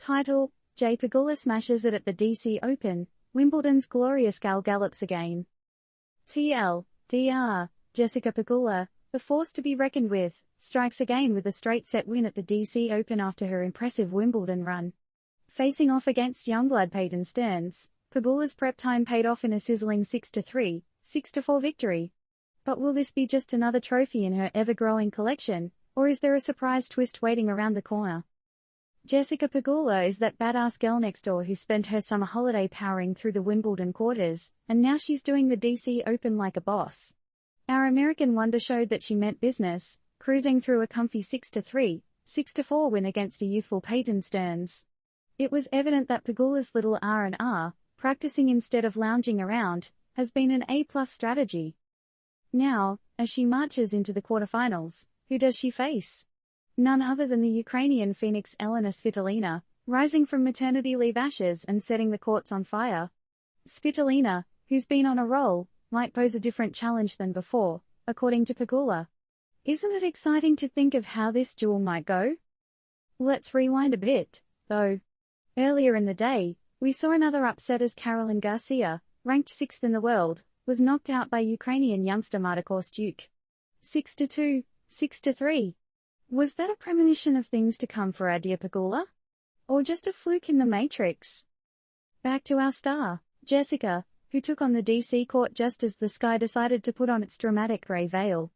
Title: Pegula smashes it at the DC Open, Wimbledon's glorious Gallops again. TLDR, Jessica Pegula, the force to be reckoned with, strikes again with a straight-set win at the DC Open after her impressive Wimbledon run. Facing off against youngblood Peyton Stearns, Pegula's prep time paid off in a sizzling 6-3, 6-4 victory. But will this be just another trophy in her ever-growing collection, or is there a surprise twist waiting around the corner? Jessica Pegula is that badass girl next door who spent her summer holiday powering through the Wimbledon quarters, and now she's doing the DC Open like a boss. Our American wonder showed that she meant business, cruising through a comfy 6-3, 6-4 win against a youthful Peyton Stearns. It was evident that Pegula's little R&R, practicing instead of lounging around, has been an A+ strategy. Now, as she marches into the quarterfinals, who does she face? None other than the Ukrainian phoenix Elena Svitolina, rising from maternity leave ashes and setting the courts on fire. Svitolina, who's been on a roll, might pose a different challenge than before, according to Pegula. Isn't it exciting to think of how this duel might go? Let's rewind a bit, though. Earlier in the day, we saw another upset as Caroline Garcia, ranked 6th in the world, was knocked out by Ukrainian youngster Marta Kostyuk. 6-2, 6-3. Was that a premonition of things to come for our dear Pegula? Or just a fluke in the Matrix? Back to our star, Jessica, who took on the DC court just as the sky decided to put on its dramatic grey veil.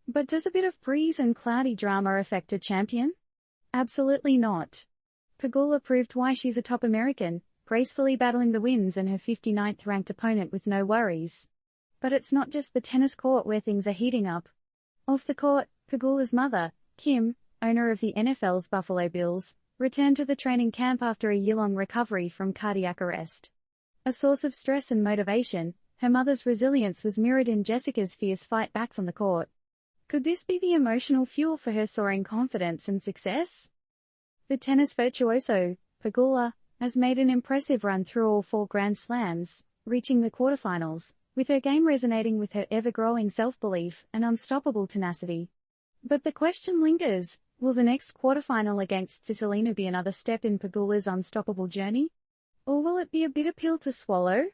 But does a bit of breeze and cloudy drama affect a champion? Absolutely not. Pegula proved why she's a top American, gracefully battling the winds and her 59th ranked opponent with no worries. But it's not just the tennis court where things are heating up. Off the court, Pegula's mother, Kim, owner of the NFL's Buffalo Bills, returned to the training camp after a year-long recovery from cardiac arrest. A source of stress and motivation, her mother's resilience was mirrored in Jessica's fierce fight-backs on the court. Could this be the emotional fuel for her soaring confidence and success? The tennis virtuoso, Pegula, has made an impressive run through all 4 Grand Slams, reaching the quarterfinals, with her game resonating with her ever-growing self-belief and unstoppable tenacity. But the question lingers, will the next quarterfinal against Svitolina be another step in Pegula's unstoppable journey? Or will it be a bitter pill to swallow?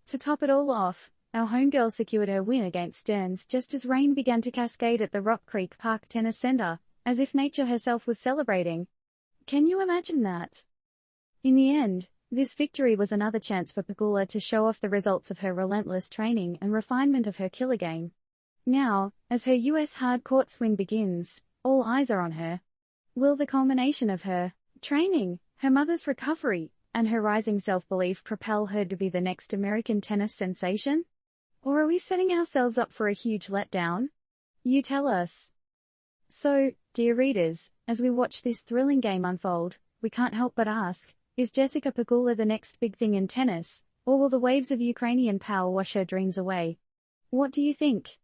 To top it all off, our homegirl secured her win against Stearns just as rain began to cascade at the Rock Creek Park Tennis Center, as if nature herself was celebrating. Can you imagine that? In the end, this victory was another chance for Pegula to show off the results of her relentless training and refinement of her killer game. Now, as her US hard court swing begins, all eyes are on her. Will the culmination of her training, her mother's recovery, and her rising self-belief propel her to be the next American tennis sensation? Or are we setting ourselves up for a huge letdown? You tell us. So, dear readers, as we watch this thrilling game unfold, we can't help but ask, is Jessica Pegula the next big thing in tennis, or will the waves of Ukrainian power wash her dreams away? What do you think?